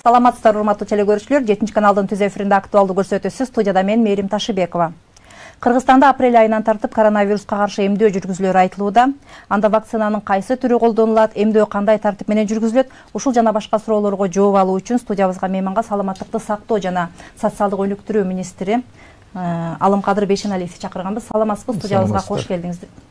Саламатсыздар, урматтуу телекөрүүчүлөр. 7 каналдын түз эфиринде актуалдуу көрсөтүүсү, студияда мен Мээрим Ташыбекова. Кыргызстанда апрель айынан тартып коронавируска каршы эмдөө жүргүзүлөрү айтылууда. Анда вакцинанын кайсы түрү колдонулат, эмдөө кандай тартип менен жүргүзүлөт? Ушул жана башка суроолорго жооп алуу үчүн студиябызга мейманга саламаттыкты сактоо жана социалдык өнүктүрүү министри Алымкадыр Бейшеналиевди чакырганбыз. Саламатсызбы, студиябызга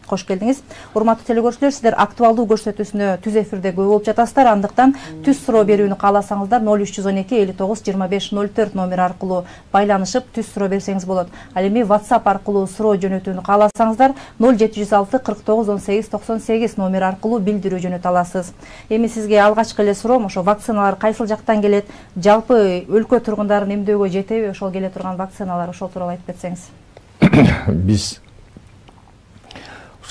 кош келдиңиз. Урматтуу телекөрүүчүлөр, сиздер актуалдуу көрсөтүүсүнө түз эфирде көп болуп жатасыздар. Андыктан түз суроо берүүнү кааласаңыздар 0312 59 25 04 номер аркылуу байланышып түз суроо берсеңиз болот. Ал эми WhatsApp аркылуу суроо жөнөтүүнү кааласаңыздар 0706 49 18 98 номер аркылуу билдирүү жөнөтө аласыз. Эми сизге алгачкы эле суроом, ошо вакциналар кайсыл жактан келет? Жалпы өлкө тургундарын эмдөөгө жетеби ошол келе турган вакциналар, ошол тууралуу айтып кетсеңиз. Биз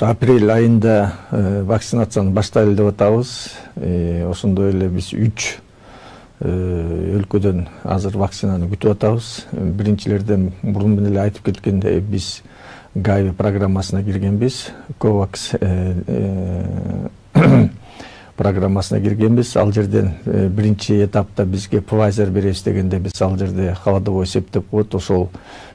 апрель айында вакцинацияны баштайлы деп атабыз. Ошондой эле биз 3 өлкөдөн азыр вакцинаны күтүп атабыз. Биринчилерден мурун эле айтып кеткендей, биз Gavi программасына киргенбиз. COVAX программасына киргенбиз. Ал жерден биринчи этапта бизге Pfizer беребиз дегенде биз ал жерде холодовой эсептеп коет. Ошол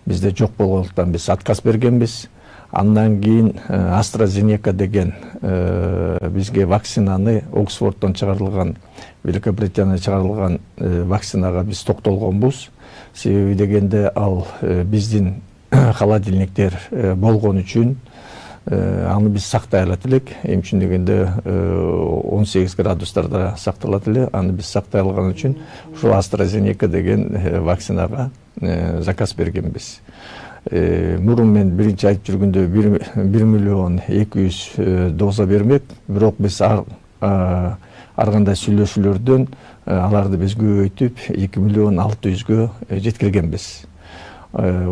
бизде жок болгондуктан биз отказ бергенбиз. Андан кийин AstraZeneca деген бизге вакцинаны Оксфорддон чыгарылган, Великобританияда чыгарылган вакцинага биз токтолгонбуз. Себеби дегенде ал биздин холодильниктер болгон үчүн аны биз сактай алат элек. Эми үчүн дегенде 18 градустарда сакталат эле. Аны биз сактай алган үчүн ушул AstraZeneca деген вакцинага заказ бергенбиз. Мурун мен биринчи айтып жүргөндө 1 миллион 200 доза бермек, бирок биз ар кандай сүйлөшүүлөрдөн аларды биз көбөйтүп 2 миллион 600гө жеткиргенбиз.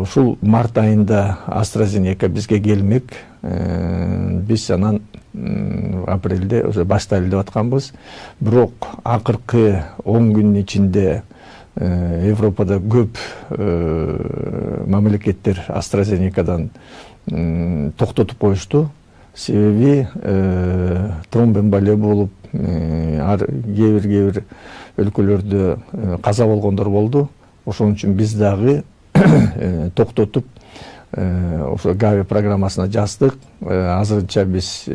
Ушул март айында AstraZeneca бизге келмек. Биз анан апрелде уже баштайлы деп атканбыз. Бирок акыркы 10 күнүн ичинде Европада көп мамлекеттер AstraZenecaдан токтотуп коюшту. Себеби тромбоэмболия болуп, кээ-бир өлкөлөрдө каза болгондор болду. Ошон үчүн биз дагы токтотуп ошо Gavi программасына жаздык. Азырынча биз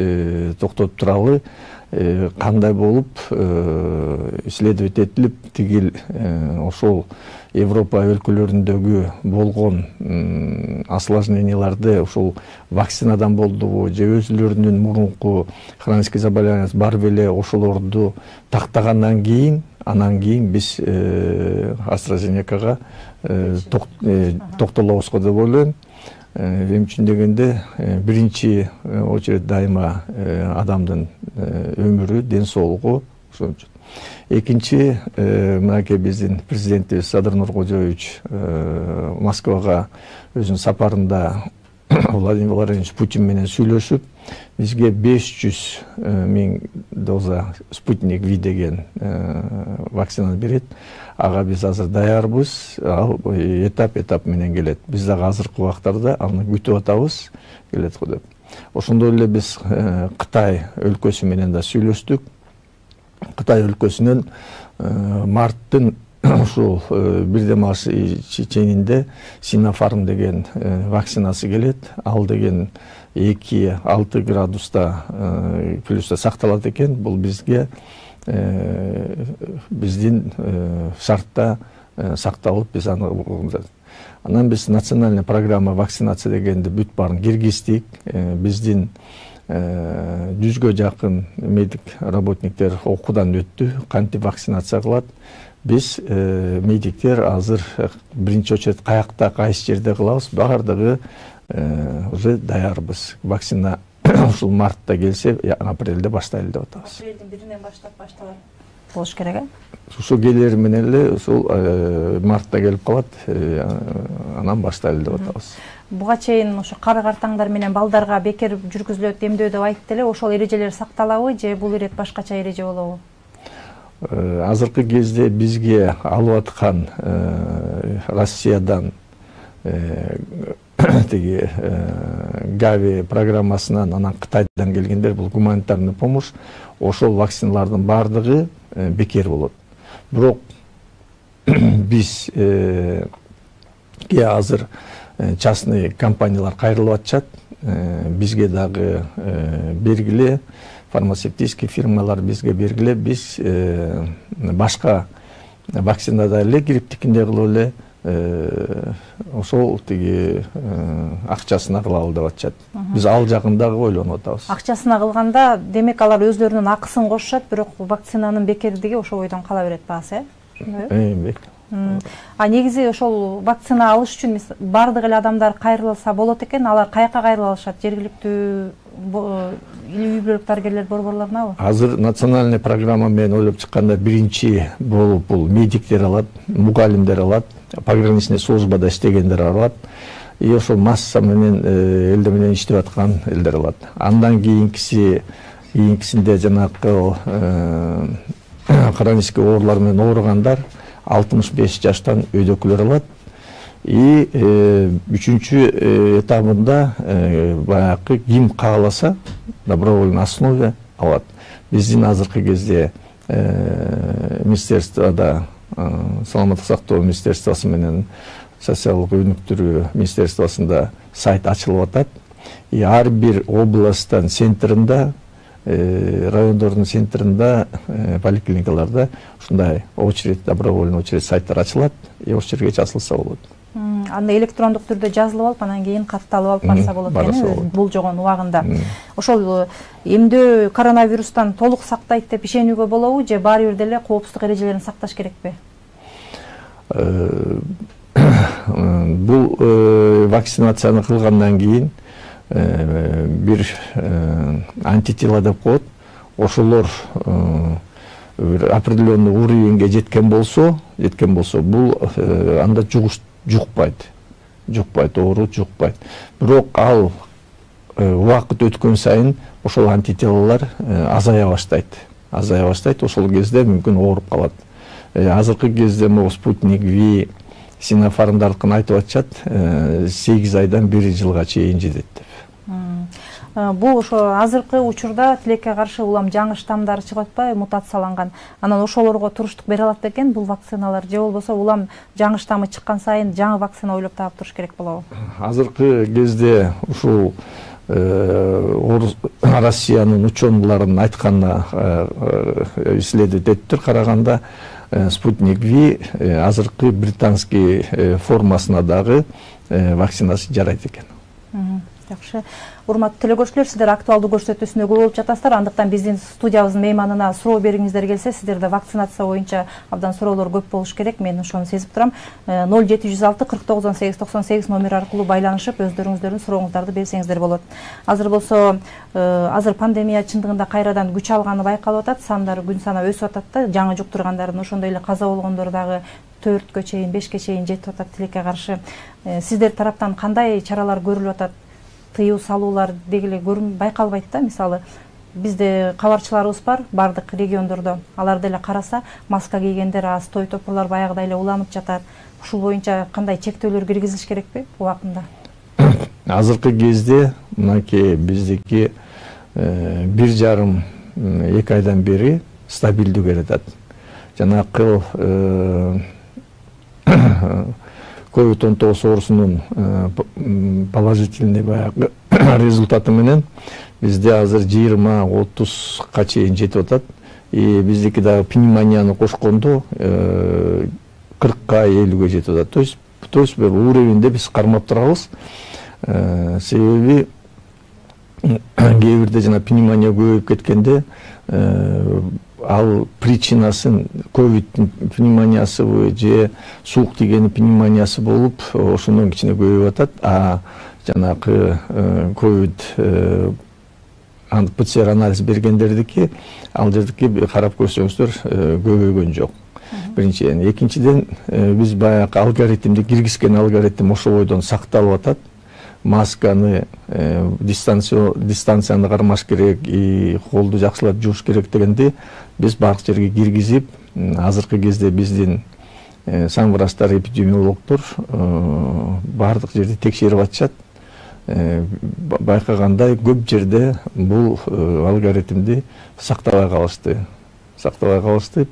токтотуп туралы. Кандай болуп исследовать этилип, тигил ошол Европа өлкөлөрүндөгү болгон осложненияларды ошол вакцинадан болдубу же өзүлөрүнүн мурунку хронический заболеваниясы бар беле, ошолорду тактагандан кийин, анан кийин биз AstraZenecaга токтолобузго деп ойлойм. Эми үчүн дегенде биринчи очередь дайыма адамдын өмүрү, ден соолугу. Ошон үчүн экинчи, мынакей биздин президентибиз Садыр Нуркожоевич Москвага өзүнүн сапарында Владимир Владимирович Путин менен сүйлөшүп, бизге 500 000 доза Спутник V деген вакцинаны берет. Ага биз азыр даярбыз. Ал этап менен келет. Биз дагы азыркы убактарда аны күтүп атабыз, келет го деп. Ошондой эле биз Кытай өлкөсү менен да сүйлөштүк. Кытай өлкөсүнөн марттын ушул бирдем аш чеченинде Sinopharm деген вакцинасы келет. Ал деген 2-6 градуста плюста сакталат экен. Бул бизге биздин шартта сакталып, биз аны анан биз национальный программа вакцинация дегенди бүт баарын киргиздик. Биздин 100гө жакын медик работниктер окуудан өттү, кантип вакцинация кылат. Биз медиктер азыр биринчи очередь каякта, кайсы жерде кылабыз, баардыгы уже даярбыз. Вакцина ушул мартта келсе, апрелде баштайлы деп атабыз. Апрелдин 1-нен баштап башталат болуш керек, Ушул келер менен эле ушул мартта келип калат, анан баштайлы деп атабыз. Буга чейин ошо кары-картаңдар менен балдарга бекер жүргүзүлөт эмдөө деп айтты эле. Ошол эрежелер сакталабы же бул ирет башкача эреже болобу? Азыркы кезде бизге алып аткан Россиядан тиги Gavi программасынан, анан Кытайдан келгендер, бул гуманитарный помощь, ошол вакциналардын баардыгы бекер болот. Бирок бизге азыр частный компаниялар кайрылып атышат. Бизге дагы бергиле, фармацевтический фирмалар бизге бергиле, биз башка вакцинада эле грипптикиндей кылып эле ошол тиги акчасына кылалы деп атышат. Биз ал жагын дагы ойлонуп атабыз. Акчасына кылганда, демек алар өзлөрүнүн акысын кошушат, бирок вакцинанын бекердиги ошол бойдон кала берет баасы, Бек. Негизи ошол вакцина алыш үчүн бардык эле адамдар кайрылса болот экен, алар каяка кайрыла алышат? Жергиликтүү үй бүлөлүк дарыгерлер борборлорунабы? Азыр национальный программа менен ойлоп чыкканда биринчи болуп бул медиктер алат, мугалимдер алат, пограничный службада иштегендер алат. И ошол масса менен элдер менен иштеп аткан элдер алат. Андан кийинкисинде жанагы хронический оорулар менен ооругандар 65 жаштан өйдөкүлөр алат. И үчүнчү этабында баягы ким кааласа добровольный основе алат. Биздин азыркы кезде министерствода, саламаттык сактоо министерствосу менен социалдык өнүктүрүү министерствосунда сайт ачылып атат. И ар бир областтын центринде, райондордун центринде, поликлиникаларда ушундай очередь, добровольный очередь сайттар ачылат. И ошол жерге жазылса болот. Анда электрондук түрдө жазылып алып, анан кийин катталып алып барса болот экен, болжогон убагында. Ошол эмдөө коронавирустан толук сактайт деп ишенүүгө болобу, же баары бир деле коопсуздук эрежелерин сакташ керекпи? Бул вакцинацияны кылгандан кийин бир антитела деп коет. Ошолор определенный уровеньге жеткен болсо, бул анда жукпайт, оору жукпайт. Бирок ал убакыт өткөн сайын ошол антителалар азая баштайт. Ошол кезде мүмкүн ооруп калат. Азыркы кезде могу спутник V Синофармдардыкын айтып атышат, 8 айдан 1 жылга чейин жетет деп. Бул ошо азыркы учурда тилекке каршы улам жаңы штамдар чыгып атпайбы, мутацияланган. Анан ошолорго туруштук бере алат экен бул вакциналар, же болбосо улам жаңы штамы чыккан сайын жаңы вакцина ойлоп таап туруш керек болобу? Азыркы кезде ушул Россиянын ученыйларынын айтканына исследовательдер караганда спутник V азыркы британский формасына дагы вакцинасы жарайт экен. Жакшы. Урматтуу телекөрүүчүлөр, сиздер актуалдуу көрсөтүүсүнө көп болуп жатасыздар. Андыктан биздин студиябыздын мейманына суроо бергиңиздер келсе, сиздерде вакцинация боюнча абдан суроолор көп болуш керек. Мен ошону сезип турам. 0706 49 18 98 номер аркылуу байланышып, өздөрүңүздөрдүн сурооңуздарды берсеңиздер болот. Азыр болсо, азыр пандемия чындыгында кайрадан күч алганы байкалып атат. Сандары күн сана өсүп атат да, жаңы жуктургандардын, ошондой эле каза болгондор дагы 4-кө чейин, 5-ке чейин жетип атат тилекке каршы. Сиздер тараптан кандай чаралар көрүлүп атат? Тыюу салуулар дегеле байкалбайт да. Мисалы, бизде кабарчыларыбыз бар, бардык региондордо. Алар деле караса, маска кийгендер аз, той топурлар баягыдай эле уланып жатат. Ушул боюнча кандай чектөөлөр киргизилиш керекпи убакында? Азыркы кезде мынакей биздики 1,5-2 айдан бери стабилдүү келатат. Жанакы COVID-19 оорусунун положительный баягы результаты менен бизде азыр 20-30га чейин жетип атат. И биздики дагы пневмонияны кошкондо 40га 50ге жетип атат. То есть уровеньде биз кармап турабыз. Себеби кээ бирде жана пневмония көбөйүп кеткенде ал причинасын ковидтин пневмониясыбы же суук тигени пневмониясы болуп ошондон кичине көбөйүп атат. А жанагы ковид ПЦР анализ бергендердики ал жердики карап көрсөңүздөр көбөйгөн жок. Биринчиден, экинчиден биз баягы алгоритмди киргизген алгоритм ошол бойдон сакталып атат. Масканы, дистанцияны кармаш керек, и колду жакшылап жууш керек дегенде биз бардык жерге киргизип, азыркы кезде биздин санврачтар, эпидемиологдор бардык жерде текшерип атышат. Байкагандай көп жерде бул алгоритмди сактабай калышты.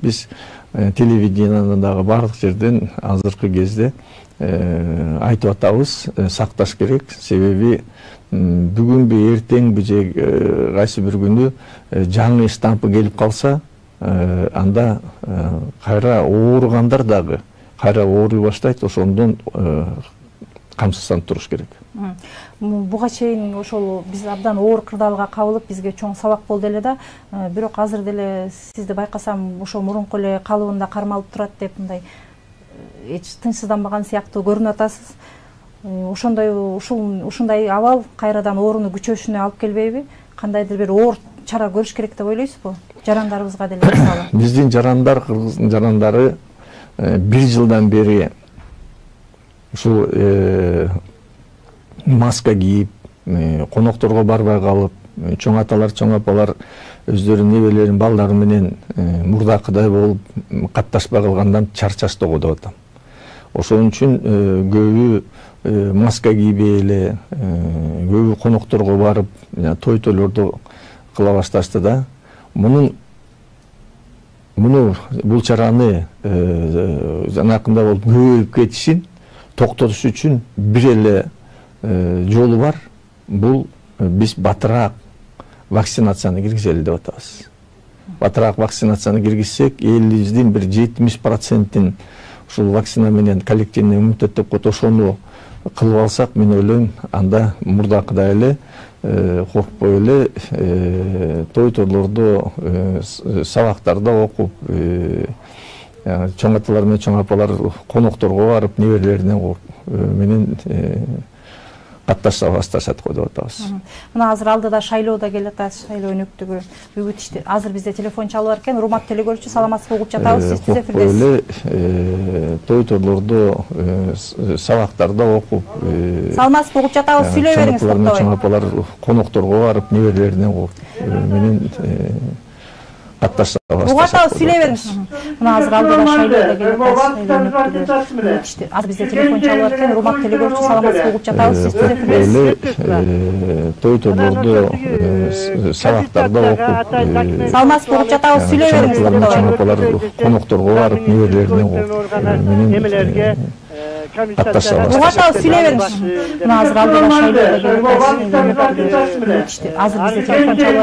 Биз телевидениянан дагы бардык жерден азыркы кезде айтып атабыз, сакташ керек. Себеби бүгүнбү эртеңби же кайсы бир күнү жаңы штампы келип калса, анда кайра ооругандар дагы кайра ооруй баштайт. Ошондон камсызданып туруш керек. Буга чейин ошол биз абдан оор кырдаалга кабылып, бизге чоң сабак болду эле да. Бирок азыр деле сизди байкасам, ошо мурунку эле калыбында кармалып турат деп мындай эч тынчсызданбаган сыяктуу көрүнүп атасыз. Ушундай абал кайрадан ооруну күчөшүнө алып келбейби? Кандайдыр бир оор чара көрүш керек деп ойлойсузбу? Жарандарыбызга деле мисалы. Биздин жарандар, кыргыздын жарандары 1 жылдан бери ушул маска кийип, конокторго барбай калып, чоң аталар, чоң апалар өздөрүнүн небелерин, балдары менен мурдакыдай болуп катташпай калгандан чарчаштыгы деп атам. Ошон үчүн көбү маска кийбей эле, көбү конокторго барып, той-тойлорду кыла башташты да. Бул чараны жанакында болуп көбөйүп кетишин токтотуш үчүн бир эле жолу бар. Бул биз батыраак вакцинацияны киргизели деп атабыз. Батыраак вакцинацияны киргизсек, элибиздин бир 70%-ин ушул вакцина менен коллективный иммунитет деп коет, ошону кылып алсак, мен ойлойм, анда мурдакыдай эле коркпой эле той-тойлордо, сабактарда окуп, чоң аталар менен чоң апалар конокторго барып, неберелерине менен катташа башташат го деп атабыз. Мына азыр алдыда шайлоо да келет атат, шайлоо өнөктүгү үгүт ишти. Азыр бизде телефон чалып бар экен. Урматтуу телекөрүүчү, саламатсызбы, угуп жатабыз. Сиз эфирдесиз. Той-тойлордо, сабактарда окуп, саламатсызбы, угуп жатабыз. Сүйлөй бериңиз, токтобой. Чоң апалар конокторго барып, неберелерине менен катташа башташат. Угуп атабыз, сүйлөй бериңиз. Мына азыр алдыда шайлоо да келет атат, үгүт ишти. Азыр бизде телефон чалып бар экен. Урматтуу телекөрүүчү, саламатсызбы, угуп жатабыз. Сиз эфирдесиз. Той-тойлордо, сабактарда окуп, саламатсызбы, угуп жатабыз. Сүйлөй бериңиз, токтобой. Чоң апалар конокторго барып, неберелерине менен катташа башташат. Угуп атабыз, сүйлөй бериңиз. Мына азыр алдыда шайлоо да келет атат, үгүт ишти. Азыр бизде телефон чалып бар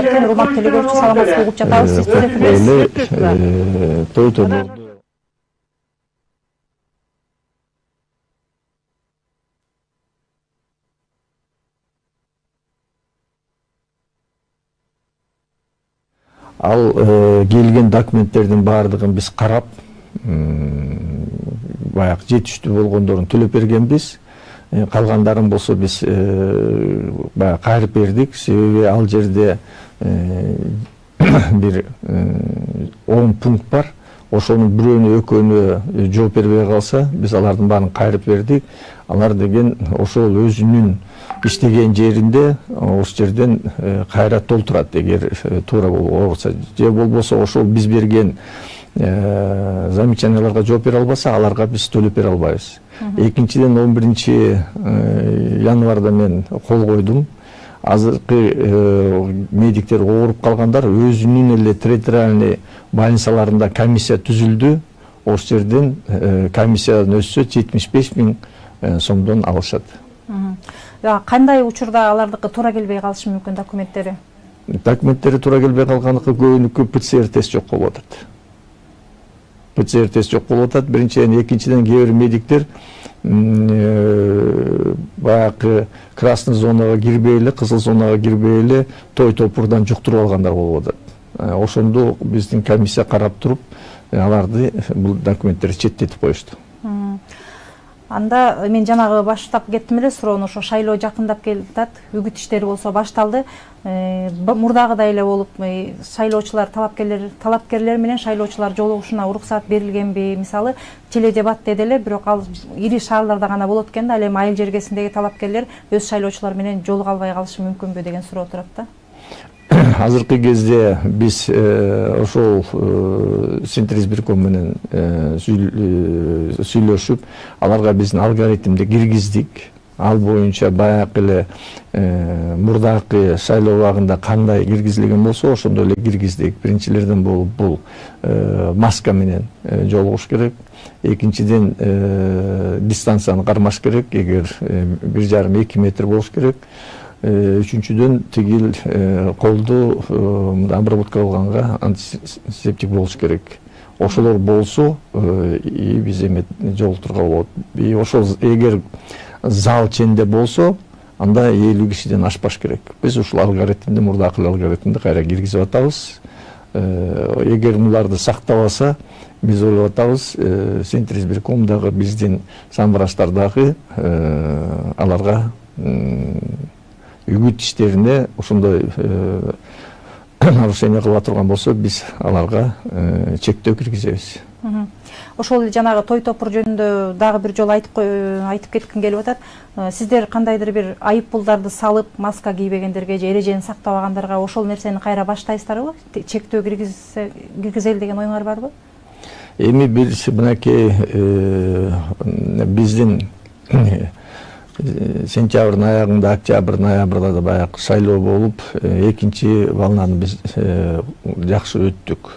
экен. Урматтуу телекөрүүчү, саламатсызбы, угуп жатабыз. Сиз эфирдесиз. Той-тойлордо ал келген документтердин баардыгын биз карап, баягы жетиштүү болгондорун төлөп бергенбиз. Калгандарын болсо биз баягы кайрып бердик. Себеби ал жерде бир 10 пункт бар. Ошонун бирөөнү экөөнү жооп бербей калса, биз алардын баарын кайрып бердик. Алар деген ошол өзүнүн иштеген жеринде, ошол жерден кайра толтурат, эгер туура болбосо. Же болбосо ошол биз берген замечанияларга жооп бере албаса, аларга биз төлөп бере албайбыз. Экинчиден 11-январда мен кол койдум. Азыркы медиктер ооруп калгандар өзүнүн эле территориальный больницаларында комиссия түзүлдү. Ошол жерден комиссиядан өссө 75 000 сомдон алышат. Кандай учурда алардыкы туура келбей калышы мүмкүн документтери? Документтери туура келбей калганыкы көбүнүкү ПЦР тест жок болуп атат. ПЦР тест жок болуп атат. Биринчиден, экинчиден кээ бир медиктер баягы красный зонага кирбей эле, кызыл зонага кирбей эле той-топурдан жуктуруп алгандар болуп атат. Ошондо биздин комиссия карап туруп, аларды бул документтерди четтетип коюшту. Анда мен жанагы баштап кеттим эле суроону, ошо шайлоо жакындап келатат, үгүт иштери болсо башталды. Мурдагыдай эле болуп, шайлоочулар, талапкерлер менен шайлоочулар жолугушуна уруксат берилгенби? Мисалы, теледебат деди эле, бирок ал ири шаарларда гана болот экен да, ал эми айыл жергесиндеги талапкерлер өз шайлоочулар менен жолуга албай калышы мүмкүнбү деген суроо турат да. Азыркы кезде биз ошол Синтризбирком менен сүйлөшүп, аларга биздин алгоритмди киргиздик. ал боюнча баягы эле мурдакы шайлоо убагында кандай киргизилген болсо ошондой эле киргиздик. Биринчилерден болуп бул маска менен жолугуш керек. Экинчиден дистанцияны кармаш керек, эгер 1,5-2 метр болуш керек. Үчүнчүдөн тигил колду обработка кылганга антисептик болуш керек. Ошолор болсо биз эме жолтурга болот. Ошол эгер зал ченде болсо анда 50 кишиден ашпаш керек. Биз ушул алгоритмди, мурдакы алгоритмди кайра киргизип атабыз. Эгер муларды сактабаса, биз ойлоп атабыз, Центризбиркомдагы биздин самврачтардагы аларга үгүт иштерине ошондой нарушение кыла турган болсо, биз аларга чектөө киргизебиз. Ошол жанагы той топур жөнүндө дагы бир жолу айтып кетким келип атат. Сиздер кандайдыр бир айыппулдарды салып, маска кийбегендерге же эрежени сактабагандарга ошол нерсени кайра баштайсыздарбы? Чектөө киргизели деген оюңар барбы? Эми бир мынакей биздин сентябрдын аягында, октябрдын ноябрда да баягы шайлоо болуп, экинчи волнаны биз жакшы өттүк.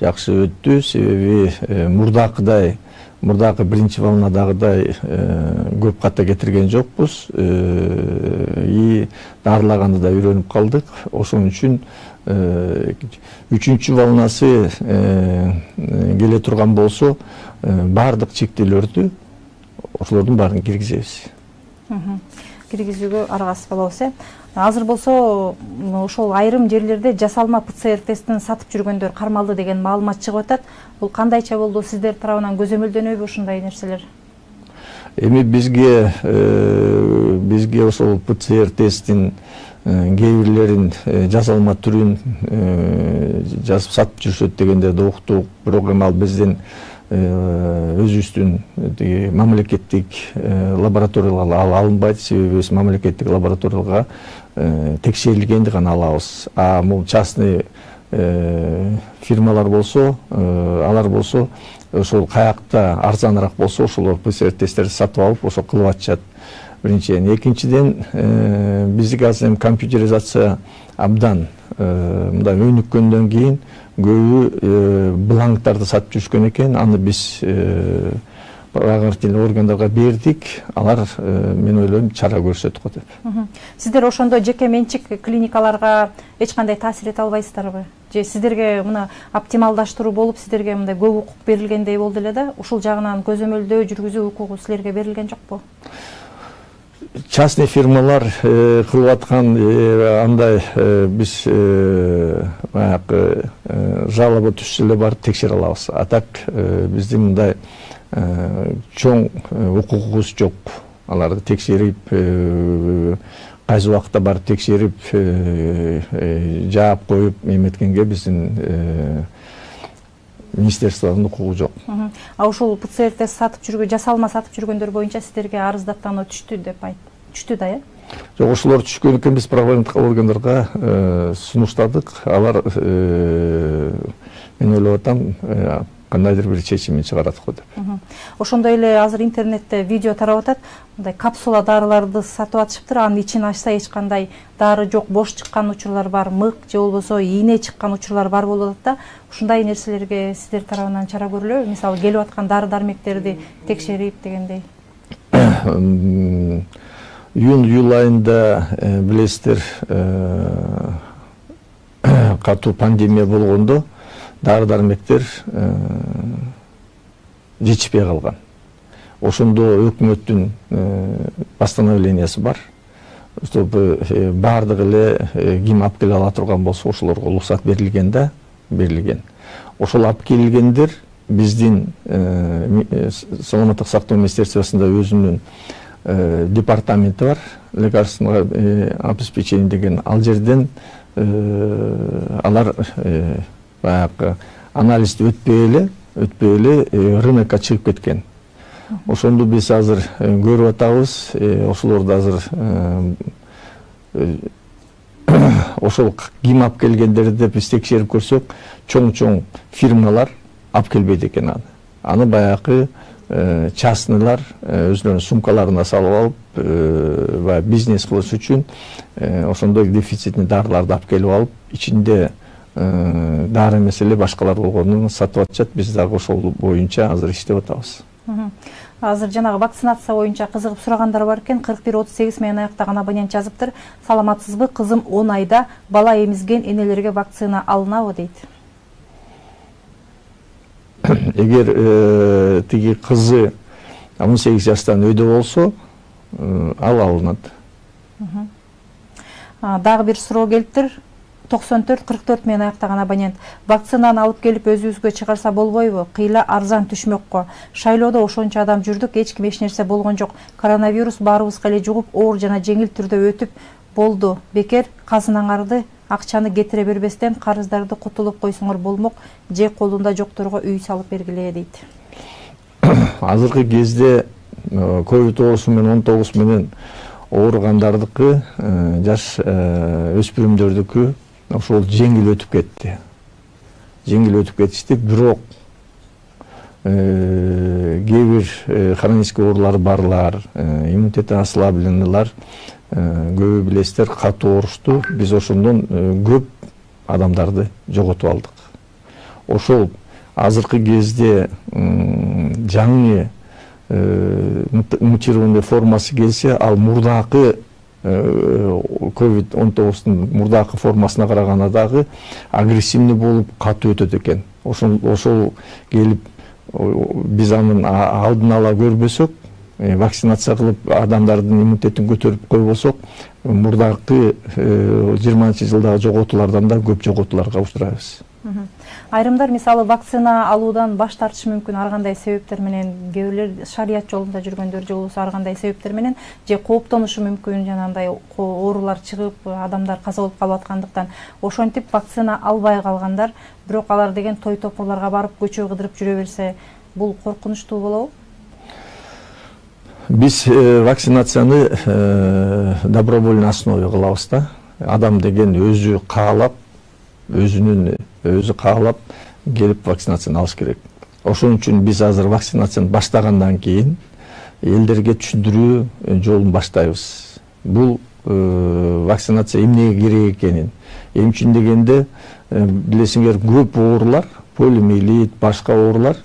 Жакшы өттү, себеби мурдакы биринчи волнадагыдай көп ката кетирген жокпуз. И дарылаганды да үйрөнүп калдык. Ошон үчүн үчүнчү волнасы келе турган болсо, бардык чектөөлөрдү ошолордун баарын киргизебиз. Киргизүүгө аргасыз болобуз. Азыр болсо ошол айрым жерлерде жасалма ПЦР тестин сатып жүргөндөр кармалды деген маалымат чыгып атат. Бул кандайча болду? Сиздер тарабынан көзөмөлдөнөбү ушундай нерселер? Эми бизге ошол ПЦР тесттин кээ бирлерин жасалма түрүн жазып сатып жүрүшөт дегендерди уктук. Бирок эми ал биздин өзүбүздүн мамлекеттик лабораторияларга алынбайт, себеби биз мамлекеттик лабораторияга текшерилгенди гана алабыз. А бул частный фирмалар болсо, алар болсо ошол каякта арзаныраак болсо ошолор ПЦР тесттерди сатып алып ошо кылып атышат. Биринчиден, экинчиден биздики азыр эми компьютеризация абдан мындай өнүккөндөн кийин көбү бланктарды сатып жүрүшкөн экен. Аны биз правоохранительный органдарга бердик. Алар мен ойлойм чара көрсөтүп го деп. Сиздер ошондой жеке менчик клиникаларга эч кандай таасир эте албайсыздарбы? Же сиздерге мына оптималдаштыруу болуп, сиздерге мындай көп укук берилгендей болду эле да, ушул жагынан көзөмөлдөө жүргүзүү укугу силерге берилген жокпу? Частный фирмалар кылып аткан андай биз баягы жалоба түшсө эле барып текшере алабыз. А так биздин мындай чоң укугубуз жок. Аларды текшерип, кайсы убакытта барып текшерип, жаап коюп эметкенге биздин министерствонун укугу жок. А ушул ПЦР тест сатып жүргөн, жасалма сатып жүргөндөр боюнча сиздерге арыздаттануу түштү деп түштү да, Жок, ошолор түшкөн экен, биз правоохранительдик органдарга сунуштадык. Алар мен ойлоп атам, кандайдыр бир чечимин чыгарат го деп. Ошондой эле азыр интернетте видео тарап атат. Мындай капсула дарыларды сатып атышыптыр. Анын ичин ачса эч кандай дары жок, бош чыккан учурлар бар, мык же болбосо ийне чыккан учурлар бар болуп атат да. Ушундай нерселерге сиздер тарабынан чара көрүлөбү? Мисалы келип аткан дары-дармектерди текшерип дегендей. Июнь айында билесиздер, катуу пандемия болгондо дары-дармектер жетишпей калган. Ошондо өкмөттүн постановлениясы бар. Чтобы бардык эле ким алып келе ала турган болсо ошолорго уруксат берилген да, берилген. Ошол алып келгендер биздин саламаттык сактоо министерствосунда өзүнүн департаменти бар, лекарственное обеспечение деген. Ал жерден алар баягы анализди өтпөй эле рынокко чыгып кеткен. Ошондо биз азыр көрүп атабыз, ошолорду азыр ошол ким алып келгендерди деп биз текшерип көрсөк, чоң фирмалар алып келбейт экен аны. Аны баягы частныйлар өзүнүн сумкаларына салып алып баягы бизнес кылыш үчүн ошондой дефицитный дарыларды алып келип алып ичинде дары эмес эле башкалар болгонун сатып атышат. Биз дагы ошол боюнча азыр иштеп атабыз. Азыр жанагы вакцинация боюнча кызыгып сурагандар бар экен. 41-38 менен аяктаган абонент жазыптыр. Саламатсызбы, кызым 10 айда, бала эмизген энелерге вакцина алынабы дейт. Эгер тиги кызы 18 жаштан өйдө болсо, ал алынат. Дагы бир суроо келиптир. 94-44 менен аяктаган абонент. Вакцинаны алып келип өзүбүзгө чыгарса болбойбу? Кыйла арзан түшмөккө. Шайлоодо ошончо адам жүрдүк, эч ким эч нерсе болгон жок. Коронавирус баарыбызга эле жугуп, оор жана жеңил түрдө өтүп болду. Бекер казынаңарды акчаны кетире бербестен карыздарды кутулуп койсоңор болмок, же колунда жокторго үй салып бергиле дейт. Азыркы кезде COVID-19 менен ооругандардыкы, жаш өспүрүмдөрдүкү ошол жеңил өтүп кетти. Жеңил өтүп кетишти, бирок кээ бир хронический оорулары барлар, иммунитети ослабленныйлар, көбү билесиздер, катуу оорушту. Биз ошондон көп адамдарды жоготуп алдык. Ошол азыркы кезде жаңы мутированный формасы келсе, ал мурдакы COVID-19 мурдакы формасына караганда дагы агрессивный болуп катуу өтөт экен. Ошол келип биз анын алдын ала көрбөсөк, вакцинация кылып адамдардын иммунитетин көтөрүп койбосок, мурдакы 20-жылдагы жоготуулардан да көп жоготууларга учурайбыз. Айрымдар мисалы вакцина алуудан баш тартышы мүмкүн ар кандай себептер менен, кээ бирлер шарият жолунда жүргөндөр же болбосо ар кандай себептер менен, же кооптонушу мүмкүн, жанагындай оорулар чыгып, адамдар каза болуп калып аткандыктан ошентип вакцина албай калгандар, бирок алар деген той топурларга барып көчө кыдырып жүрө берсе, бул коркунучтуу болобу? Биз вакцинацияны добровольный основе кылабыз да. Адам деген өзү каалап, өзү каалап келип вакцинацияны алыш керек. Ошон үчүн биз азыр вакцинацияны баштагандан кийин элдерге түшүндүрүү жолун баштайбыз. Бул вакцинация эмнеге керек экенин. Эми үчүн дегенде билесиңер, көп оорулар, полиомиелит, башка оорулар,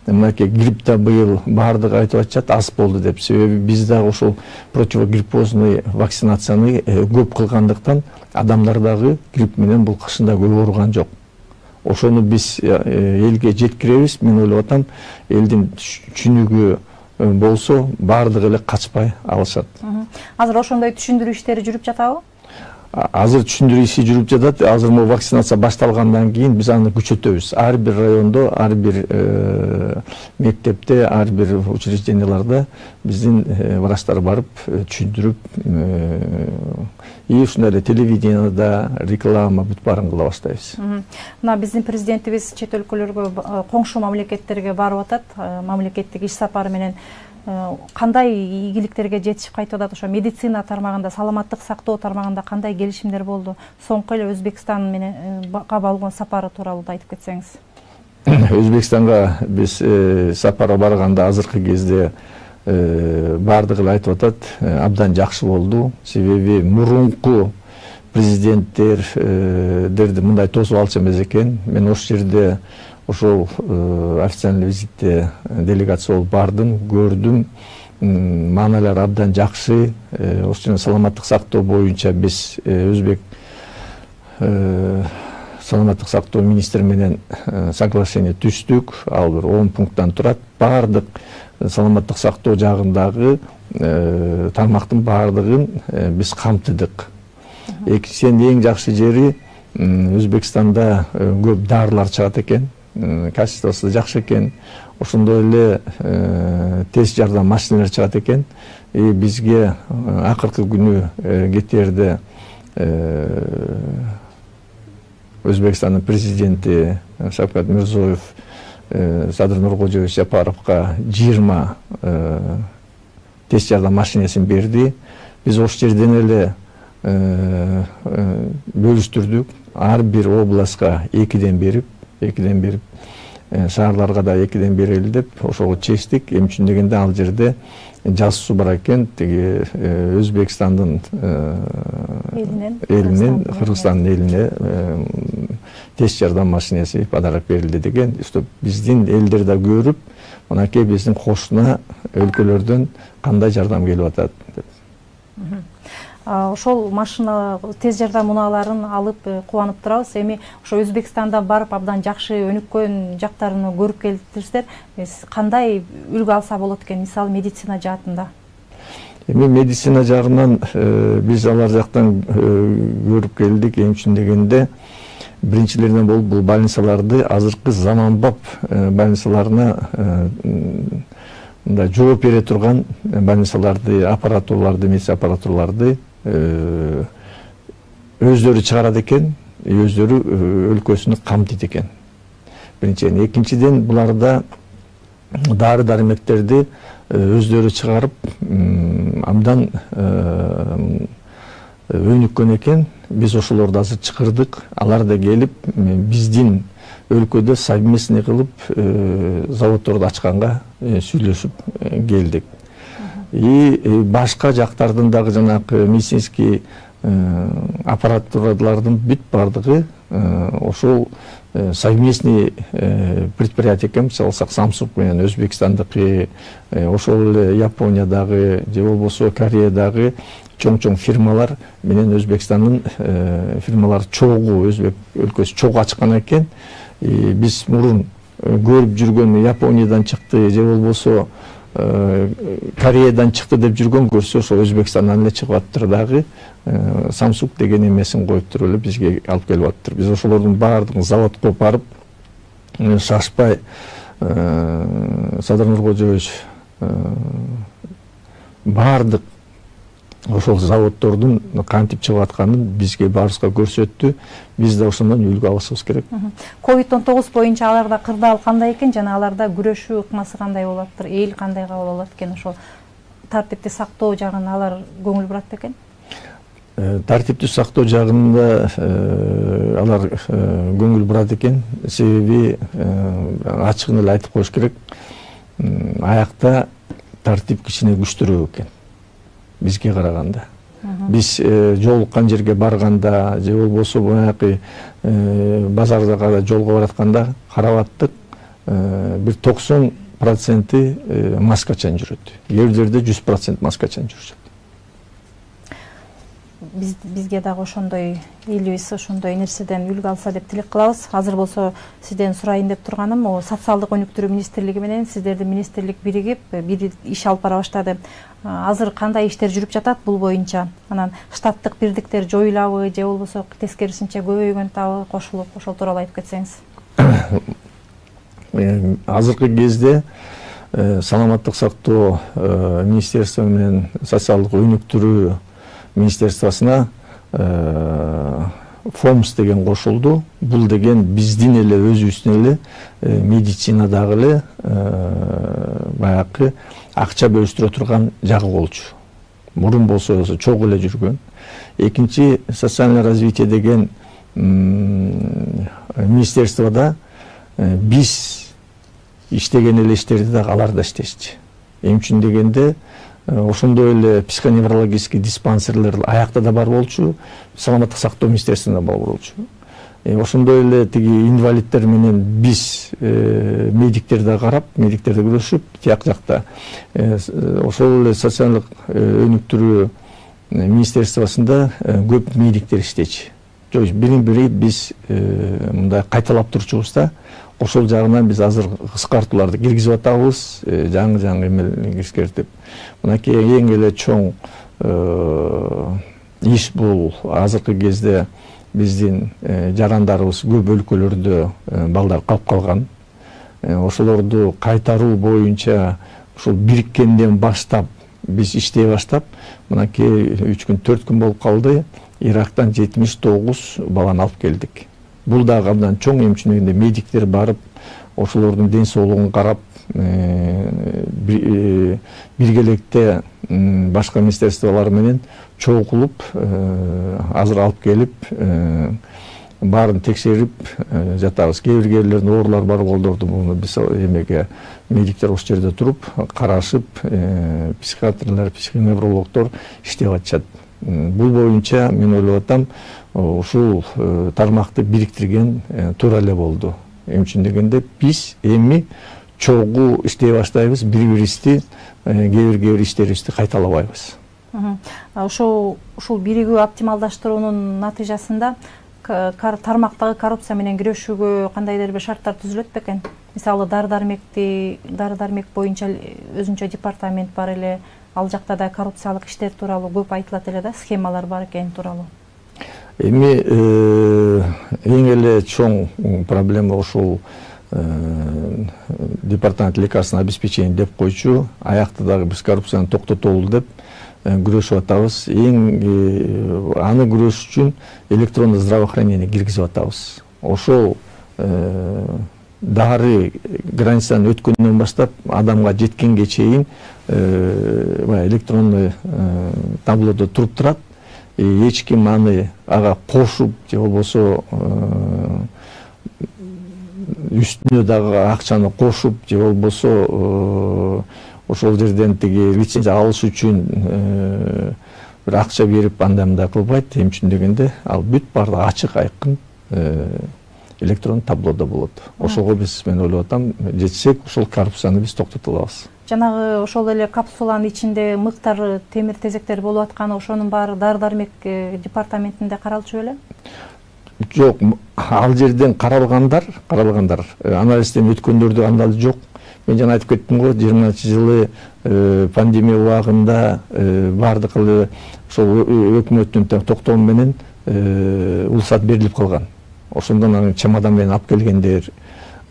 мынакей гриппта быйыл баардыгы айтып атышат, аз болду деп. Себеби биз дагы ошол противогриппозный вакцинацияны көп кылгандыктан адамдар дагы грипп менен бул кышында көп ооруган жок. Ошону биз элге жеткиребиз. Мен ойлоп атам, элдин түшүнүгү болсо баардыгы эле качпай алышат. Азыр ошондой түшүндүрүү иштери жүрүп жатабы? Азыр түшүндүрүү иши жүрүп жатат. Азыр могу вакцинация башталгандан кийин биз аны күчөтөбүз. Ар бир райондо, ар бир мектепте, ар бир учрежденияларда биздин врачтар барып түшүндүрүп, и ушундай эле телевидениеда реклама бүт баарын кыла баштайбыз. Мына биздин президентибиз чет өлкөлөргө, коңшу мамлекеттерге барып атат, мамлекеттик иш сапары менен. Кандай ийгиликтерге жетишип кайтып атат? Ошо медицина тармагында, саламаттык сактоо тармагында кандай келишимдер болду? Соңку эле Өзбекстан менен болгон сапары тууралуу да айтып кетсеңиз. Өзбекстанга биз сапарга барганда азыркы кезде баардыгы эле айтып атат, абдан жакшы болду. Себеби мурунку президенттерди мындай тосуп алчу эмес экен. Мен ошол жерде ошол официальный визитте делегация болуп бардым, көрдүм. Маанилер абдан жакшы. Ошол саламаттык сактоо боюнча биз Өзбек саламаттык сактоо министри менен соглашение түздүк. Ал бир 10 пункттан турат. Баардык саламаттык сактоо жагындагы тармактын баардыгын биз камтыдык. Экинчиден, эң жакшы жери Өзбекстанда көп дарылар чыгат экен. Качествосы жакшы экен. Ошондой эле тез жардам машиналар чыгат экен. Бизге акыркы күнү кетерде Өзбекстандын президенти Шавкат Мирзиёев Садыр Нуркожоевич Жапаровго 20 тез жардам машинесин берди. Биз ошол жерден эле бөлүштүрдүк. Ар бир областка 2ден берип, шаарларга да 2-ден берели деп ошого чечтик. Эми үчүн дегенде ал жерде жаз суу бар экен, тиги Өзбекстандын элинен Кыргызстандын элине тез жардам машинеси подарок берилди деген. Биздин элдер да көрүп, мынакей биздин кошуна өлкөлөрдөн кандай жардам келип атат деп. Ошол машина тез жардам унааларын алып кубанып турабыз. Эми ошо Өзбекстанда барып абдан жакшы өнүккөн жактарын көрүп келиптирсиздер. Кандай үлгү алса болот экен, мисалы медицина жаатында? Эми медицина жагынан биз алар жактан көрүп келдик. Эми үчүн дегенде биринчилерден бул больницаларды азыркы заманбап больницаларына жооп бере турган больницаларды, аппаратураларды, медицина аппаратураларды өздөрү чыгарат экен, өздөрү өлкөсүнү камтыйт экен. Биринчиден, экинчиден буларда дары-дармектерди өздөрү чыгарып, абдан өнүккөн экен. Биз ошолорду азыр чакырдык. Алар да келип, биздин өлкөдө совместный кылып заводдорду ачканга сүйлөшүп келдик. И башка жактардын дагы жанагы медицинский аппаратуралардын бүт бардыгы ошол совместный предприятие экен. Мисалы алсак, Samsung менен Өзбекстандыкы, ошол эле Япониядагы же болбосо Кореядагы чоң фирмалар менен Өзбекстандын фирмалары чогуу, Өзбек өлкөсү чогуу ачкан экен. Биз мурун көрүп жүргөн Япониядан чыкты же болбосо Кореядан чыкты деп жүргөн көрсө, ошо Өзбекстандан эле чыгып аттыр дагы. Samsung деген эмесин коюптуруп эле бизге алып келип аттыр. Биз ошолордун баардыгын заводко барып, шашпай Садыр Нуркожоевич баардык ошол заводдордун кантип чыгып атканын бизге баарыбызга көрсөттү. Биз да ошондон үлгү алышыбыз керек. COVID-19 боюнча аларда кырдаал кандай экен жана аларда күрөшүү ыкмасы кандай болуп атыр? Эл кандай кабыл алат экен? Ошол тартипти сактоо жагын алар көңүл бурат экен? Тартипти сактоо жагында алар көңүл бурат экен. Себеби ачыгын эле айтып коюш керек. Аякта тартип кичине күчтүүрөөк экен бизге караганда. Биз жолуккан жерге барганда же болбосо баягы базарга жолго баратканда карап аттык, бир 90% маскачан жүрөт. Кээ жерде 100% маскачан жүрүшөт. Бизге дагы ошондой элибиз ошондой нерседен үлгү алса деп тилек кылабыз. Азыр болсо сизден сурайын деп турганым, социалдык өнүктүрүү министрлиги менен сиздердин министрлик биригип бир иш алып бара баштады. Азыр кандай иштер жүрүп жатат бул боюнча? Анан штаттык бирдиктер жоюлабы же болбосо тескерисинче көбөйгөн табы кошулуп, ошол тууралуу айтып кетсеңиз. Азыркы кезде саламаттык сактоо министерство менен социалдык өнүктүрүү министерствосуна ФОМС деген кошулду. Бул деген биздин эле өзүбүздүн эле медицинадагы эле баягы акча бөлүштүрө турган жагы болчу. Мурун болсо чогуу эле жүргөн. Экинчи, социальное развитие деген министерствода биз иштеген эле иштерди дагы алар да иштешчи. Эми үчүн дегенде ошондой эле психоневрологический диспансерлер аякта да бар болчу, саламаттык сактоо министерствосунда бар болчу. Ошондой эле тиги инвалидтер менен биз медиктер да карап, медиктер да күрөшүп, тияк жакта ошол эле социалдык өнүктүрүү министерствосунда көп медиктер иштечи. Бири биз мындай кайталап турчубуз да. Ошол жагынан биз азыр кыскартууларды киргизип атабыз, жаңы эмелерди киргизип. Мынакей эң эле чоң иш бул азыркы кезде биздин жарандарыбыз көп өлкөлөрдө балдар калып калган. Ошолорду кайтаруу боюнча ушул бириккенден баштап биз иштей баштап, мынакей 3 күн 4 күн болуп калды. Ирактан 79 баланы алып келдик. Бул дагы абдан чоң, эми үчүн дегенде медиктер барып, ошолордун ден соолугун карап, биргеликте башка министерстволор менен чогулуп азыр алып келип барын текшерип жатабыз. Кээ бир жерлерде оорулар бар колдорду муну биз эмеге медиктер ошол жерде туруп карашып, психиатрлар, психоневрологдор иштеп атышат. Бул боюнча мен ойлоп атам, ушул тармакты бириктирген туура эле болду. Эмне үчүн дегенде биз эми чогуу иштей баштайбыз, бири-бирибизди кээ бир иштерибизди кайталабайбыз. Ушул биригүү оптималдаштыруунун натыйжасында тармактагы коррупция менен күрөшүүгө кандайдыр бир шарттар түзүлөт бекен? Мисалы дары-дармек боюнча өзүнчө департамент бар эле, ал жакта да коррупциялык иштер тууралуу көп айтылат эле да, схемалар бар экени тууралуу. Эми эң эле чоң проблема ушул департамент лекарственного обеспечения деп койчу, аякта дагы биз коррупцияны токтотолу деп күрөшүп атабыз. Аны күрөш үчүн электронный здравоохранение киргизип атабыз. Ошол дары границаны өткөндөн баштап адамга жеткенге чейин электронный таблодо туруп турат. Эч ким аны ага кошуп же болбосо үстүнө дагы акчаны кошуп же болбосо ошол жерден тиги лицензия алыш үчүн бир акча берип андай кылбайт. Эмне үчүн дегенде ал бүт баардыгы ачык айкын электрон таблодо болот. Ошого биз мен ойлоп атам, жетсек ошол коррупцияны биз токтото алабыз. Жанагы ошол эле капсуланын ичинде мыктар темир тезектер болуп атканы ошонун баары дары-дармек департаментинде каралчу беле? Жок, ал жерден каралгандар, анализден өткөндөрдү анда жок. Мен жана айтып кеттим го, 20-жылы пандемия убагында баардык эле ошол өкмөттүн токтому менен уруксат берилип калган. Ошондон анан чемодан менен алып келгендер,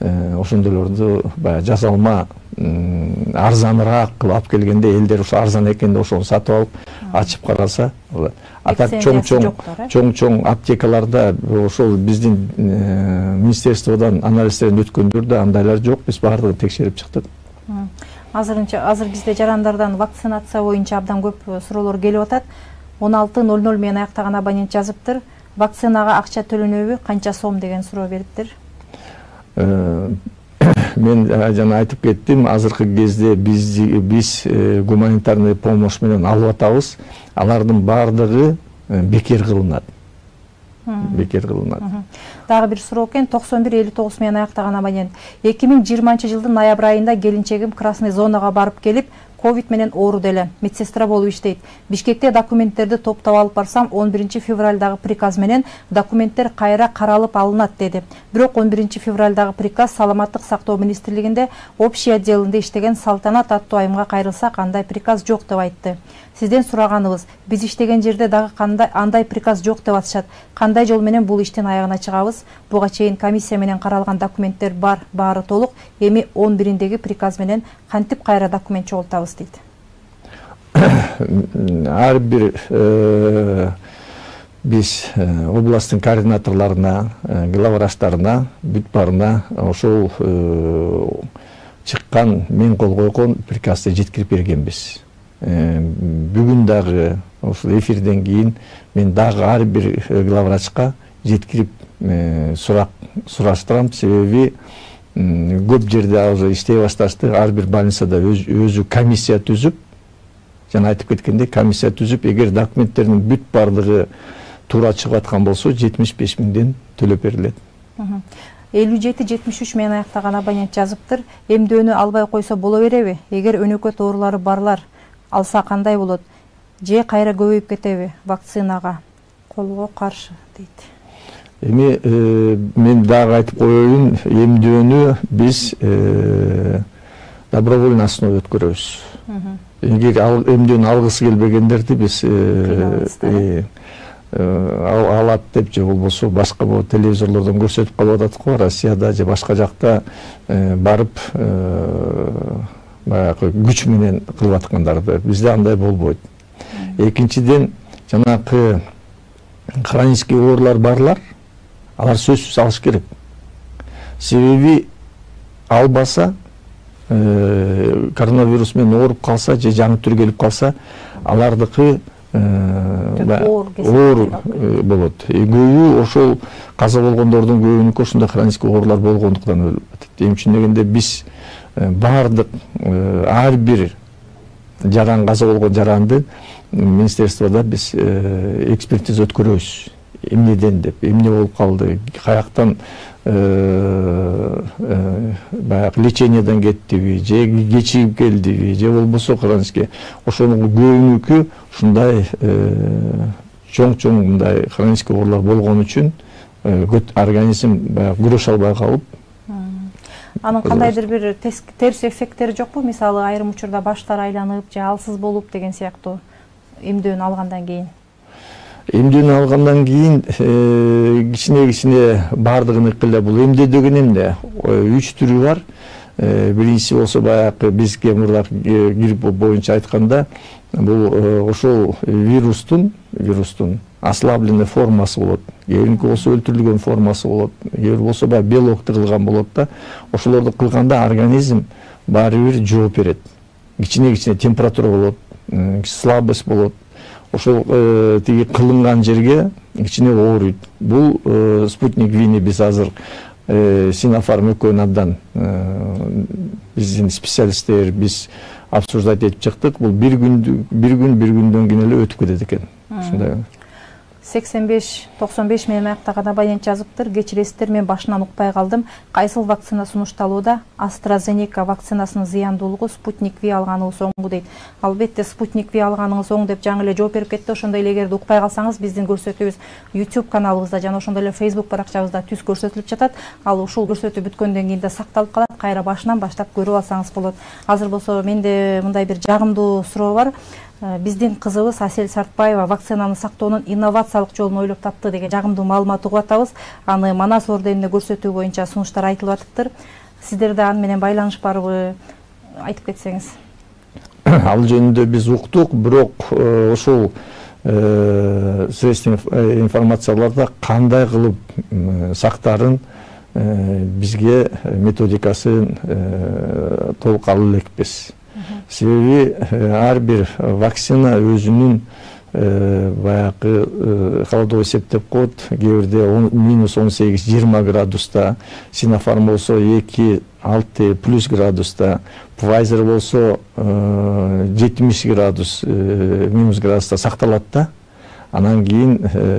ошондойлорду баягы жасалма арзаныраак кылып алып келгенде элдер ошо арзан экенде ошону сатып алып ачып караса болот. А так чоң аптекаларда ошол биздин министерстводон анализдерден өткөндөрдө андайлар жок, биз баардыгын текшерип чыктык. Азыр бизде жарандардан вакцинация боюнча абдан көп суроолор келип атат. 16:00 менен аяктаган абонент жазыптыр. Вакцинага акча төлөнөбү, канча сом деген суроо бериптир. Мен жана айтып кеттим, азыркы кезде биз гуманитарный помощь менен алып атабыз. Алардын баардыгы бекер кылынат. Дагы бир суроо экен, 9159 менен аяктаган абонент. 2020-жылдын ноябрь айында келинчегим красный зонага барып келип, ковид менен ооруду эле. Медсестра болуп иштейт. Бишкекте документтерди топтоп алып барсам, 11 февралдагы приказ менен документтер кайра каралып алынат деди. Бирок 11 февралдагы приказ Саламаттык сактоо министрлигинде общий отделинде иштеген Салтанат аттуу айымга кайрылсак, андай приказ жок деп айтты. Сизден сураганыбыз, биз иштеген жерде дагы андай приказ жок деп атышат. Кандай жол менен бул иштин аягына чыгабыз? Буга чейин комиссия менен каралган документтер бар, баары толук. Эми 11-деги приказ менен кантип кайра документ чогултабыз дейт. Ар бир биз областтын координаторлоруна, главврачтарына, бүт барына ошол чыккан, мен кол койгон приказды жеткирип бергенбиз. Бүгүн дагы ошол эфирден кийин мен дагы ар бир главврачка жеткирип сураштырам. Себеби көп жерде азыр иштей башташты. Ар бир больницада өзү комиссия түзүп, жана айтып кеткендей комиссия түзүп, эгер документтердин бүт бардыгы туура чыгып аткан болсо 75 миңден төлөп берилет. 57-73 менен аяктаган абонент жазыптыр. Эмдөөнү албай койсо боло береби? Эгер өнөкөт оорулары барлар алса кандай болот? Же кайра көбөйүп кетеби вакцинага колго каршы дейт. Эми мен дагы айтып коеюн, эмдөөнү биз добровольный основа өткөрөбүз. Эгер эмдөөнү алгысы келбегендерди биз алат деп же болбосо башка телевизорлордон көрсөтүп калып атат го, Россияда же башка жакта барып баягы күч менен кылып аткандарды. Бизде андай болбойт. Экинчиден, жанакы хронический оорулар барлар, алар сөзсүз алыш керек. Себеби албаса, коронавирус менен ооруп калса же жаңы түр келип калса, алардыкы оор болот. Көбү ошол каза болгондордун көбүнүкү ушундай хронический оорулар болгондуктан өлүп атат. Эмне үчүн дегенде биз баардык ар бир жаран, каза болгон жаранды министерствода биз экспертиза өткөрөбүз. Эмнеден деп, эмне болуп калды, каяктан баягы леченияден кеттиби, же кечигип келдиби, же болбосо хронический. Ошонун көбүнүкү ушундай чоң мындай хронический оорулар болгон үчүн организм баягы күрөш албай калып. Анын кандайдыр бир терс эффекттери жокпу? Мисалы айрым учурда баштар айланып, же алсыз болуп деген сыяктуу эмдөөнү алгандан кийин. Эмдөөнү алгандан кийин кичине бардыгын ыккылда бул эмде деген эмне? 3 түрү бар. Биринчиси болсо баягы бизге мурда грипп боюнча айтканда, бул ошол вирустун ослабленный формасы болот. Кээбиринки болсо өлтүрүлгөн формасы болот. Кээбир болсо баягы белокту кылган болот да. Ошолорду кылганда организм баары бир жооп берет. Кичине температура болот, слабость болот. Ошол тиги кылынган жерге кичине ооруйт. Бул спутник Вини биз азыр Синофарм экөөнү абдан биздин специалисттер биз обсуждать этип чыктык. Бул бир күндөн кийин эле өтүп кетет экен. Ушундай 85-95 менен аяктаган абонент жазыптыр. Кечиресиздер, мен башынан укпай калдым. Кайсыл вакцина сунушталууда? AstraZeneca вакцинасынын зыяндуулугу Спутник V алганыңыз оңгу дейт. Албетте Спутник V алганыңыз оң деп жаңы эле жооп берип кетти. Ошондой эле эгерде укпай калсаңыз, биздин көрсөтүүбүз YouTube каналыбызда жана ошондой эле Facebook баракчабызда түз көрсөтүлүп жатат. Ал ушул көрсөтүү бүткөндөн кийин да сакталып калат. Кайра башынан баштап көрүп алсаңыз болот. Азыр болсо менде мындай бир жагымдуу суроо бар. Биздин кызыбыз Асель Сартбаева вакцинаны сактоонун инновациялык жолун ойлоп тапты деген жагымдуу маалымат угуп атабыз. Аны Манас орденинде көрсөтүү боюнча сунуштар айтылып атыптыр. Сиздерде аны менен байланыш барбы? Айтып кетсеңиз. Ал жөнүндө биз уктук, бирок ошол средства информацияларда кандай кылып сактарын бизге методикасын толук ала элекпиз. Себеби ар бир вакцина өзүнүн баягы холодовой эсептеп коет. Кээ бирде -18-20 градуста, Синофарм болсо 2-6 плюс градуста, Pfizer болсо 70 градус минус градуста сакталат да. Анан кийин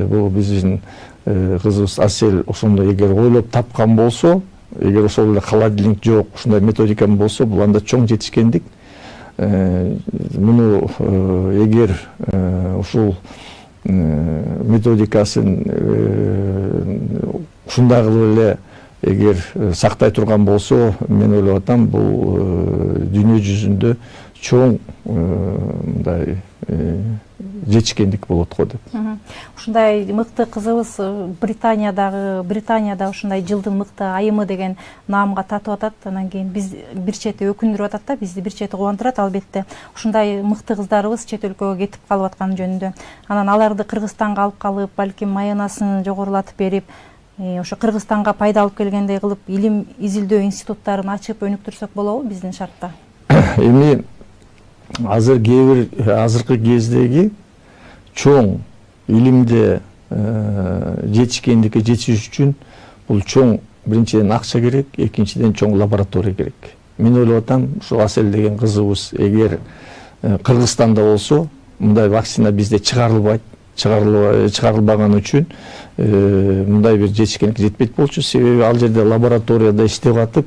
бул биздин кызыбыз Асель ошондой эгер ойлоп тапкан болсо, эгер ошол эле холодильник жок, ушундай методика болсо, бул анда чоң жетишкендик. Муну эгер ушул методикасын ушундай кылып эле эгер сактай турган болсо, мен ойлоп атам, бул дүйнө жүзүндө чоң мындай жетишкендик болот го деп. Ушундай мыкты кызыбыз Британияда ушундай жылдын мыкты айымы деген наамга татып атат. Анан кийин биз бир чети өкүндүрүп атат да, бизди бир чети кубандырат албетте. Ушундай мыкты кыздарыбыз чет өлкөгө кетип калып аткан жөнүндө. Анан аларды Кыргызстанга алып калып, балким майонасын жогорулатып берип, ошо Кыргызстанга пайда алып келгендей кылып, илим изилдөө институттарын ачып өнүктүрсөк болобу биздин шартта? Эми азыр кээ бир азыркы кездеги чоң илимде жетишкендикке жетиш үчүн бул чоң биринчиден акча керек, экинчиден чоң лаборатория керек. Мен ойлоп атам, ушул Асель деген кызыбыз эгер Кыргызстанда болсо, мындай вакцина бизде чыгарылбаган үчүн мындай бир жетишкендикке жетпейт болчу. Себеби ал жерде лабораторияда иштеп атып,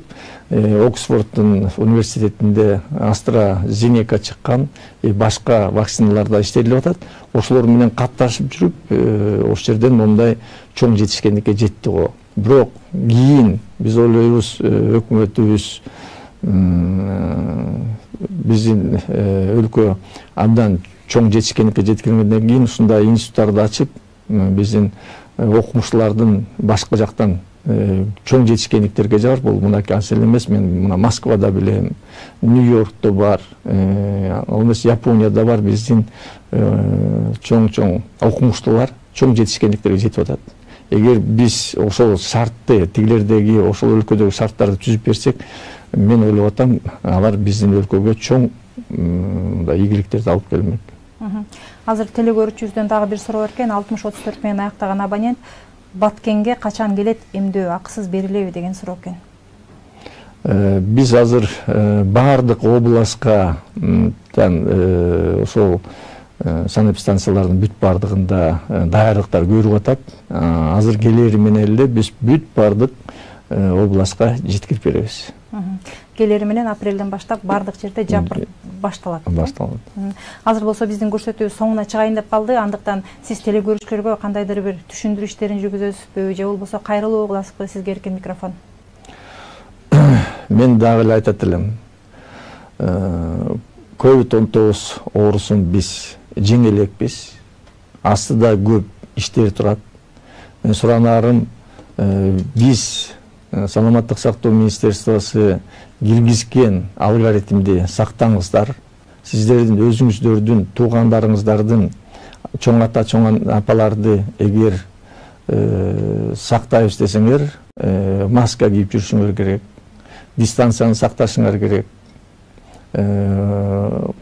Оксфорддун университетинде AstraZeneca чыккан, башка вакциналарда иштелип атат. Ошолор менен катташып жүрүп, ошол жерден мындай чоң жетишкендикке жетти го. Бирок кийин биз ойлойбуз, өкмөтүбүз биздин өлкө абдан чоң жетишкендикке жеткенден кийин ушундай институттарды ачып, биздин окумуштуулардын башка жактан чоң жетишкендиктерге жар. Бул мынакей Асель эмес, мен мына Москвада билем, Нью-Йоркто бар, ал эмес Японияда бар биздин чоң окумуштуулар чоң жетишкендиктерге жетип атат. Эгер биз ошол шартты, тигилердеги ошол өлкөдөгү шарттарды түзүп берсек, мен ойлоп атам, алар биздин өлкөгө чоң игиликтерди алып келмек. Азыр теле көрүүчүбүздөн дагы бир суроо бар экен. 60-34 менен аяктаган абонент Баткенге качан келет, эмдөө акысыз берилеби деген суроо экен. Биз азыр баардык областка ошол санэпидстанциялардын бүт баардыгында даярдыктар көрүп атат. Азыр келери менен эле биз бүт баардык областка жеткирип беребиз. Келери менен апрелден баштап баардык жерде жабыр башталат. Азыр болсо биздин көрсөтүү соңуна чыгайын деп калды. Андыктан сиз теле көрүүчүлөргө кандайдыр бир түшүндүрүү иштерин жүргүзөсүзбү же болбосо кайрылуу кыласызбы? Сизге эркен микрофон. Мен дагы эле айтат элем. COVID-19 оорусун биз жеңе элекпиз. Астыда көп иштер турат. Мен суранарым, биз Саламаттык сактоо министерствосу киргизген алгоритмди сактаңыздар. Сиздердин өзүңүздөрдүн, туугандарыңыздардын, чоң ата, чоң апаларды эгер сактайбыз десеңер, маска кийип жүрүшүңөр керек. Дистанцияны сакташыңар керек.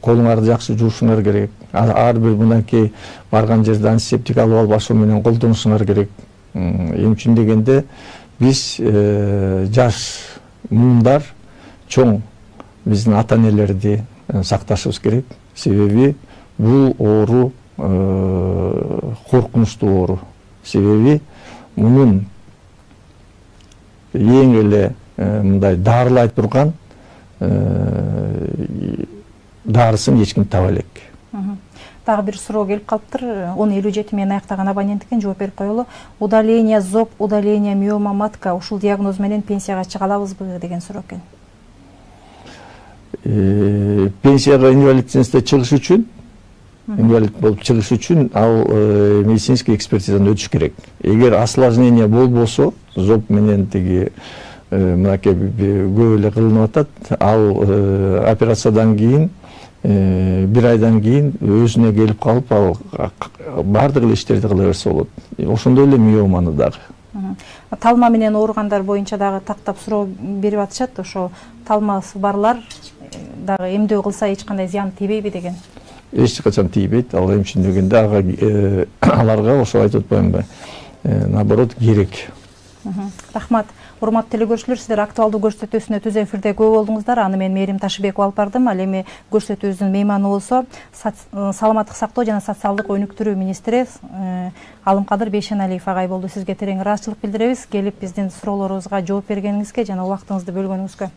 Колуңарды жакшы жуушуңар керек. Ар бир мынакей барган жерде антисептик алып алып ашуу менен колдонушуңар керек. Эми үчүн дегенде биз жаш муундар, чоң биздин ата-энелерди сакташыбыз керек. Себеби бул оору коркунучтуу оору. Себеби мунун эң эле мындай дарылай турган дарысын эч ким таба элек. Дагы бир суроо келип калыптыр. 1057 менен аяктаган абонент экен, жооп берип коелу. Удаление зоб, удаление миома матка ушул диагноз менен пенсияга чыга алабызбы деген суроо экен. Пенсияга инвалидностьта чыгыш үчүн, инвалид болуп чыгыш үчүн ал медицинский экспертизадан өтүш керек. Эгер осложнение болбосо, зоб менен тиги мынакей көп эле кылынып атат, ал операциядан кийин бир айдан кийин өзүнө келип калып, ал баардык эле иштерди кыла берсе болот. Ошондой эле миоманы дагы. Талма менен ооругандар боюнча дагы тактап суроо берип атышат. Ошо талмасы барлар дагы эмдөө кылса эч кандай зыян тийбейби деген. Эч качан тийбейт. Ал эми үчүн дегенде аларга ошо айтып атпаймынбы? Наоборот, керек. Рахмат. Урматтуу теле көрүүчүлөр, сиздер актуалдуу көрсөтүүсүнө түз эфирде көп болдуңуздар. Аны мен Мээрим Ташыбекова алып бардым. Ал эми көрсөтүүбүздүн мейманы болсо Саламаттык сактоо жана социалдык өнүктүрүү министри Алымкадыр Бейшеналиев агай болду. Сизге терең ыраазычылык билдиребиз. Келип биздин суроолорубузга жооп бергениңизге жана убактыңызды бөлгөнүңүзгө.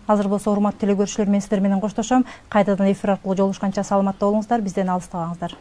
Азыр болсо урматтуу теле көрүүчүлөр, мен сиздер менен коштошом. Кайрадан эфир аркылуу жолугушканча саламатта болуңуздар, бизден алыстабаңыздар.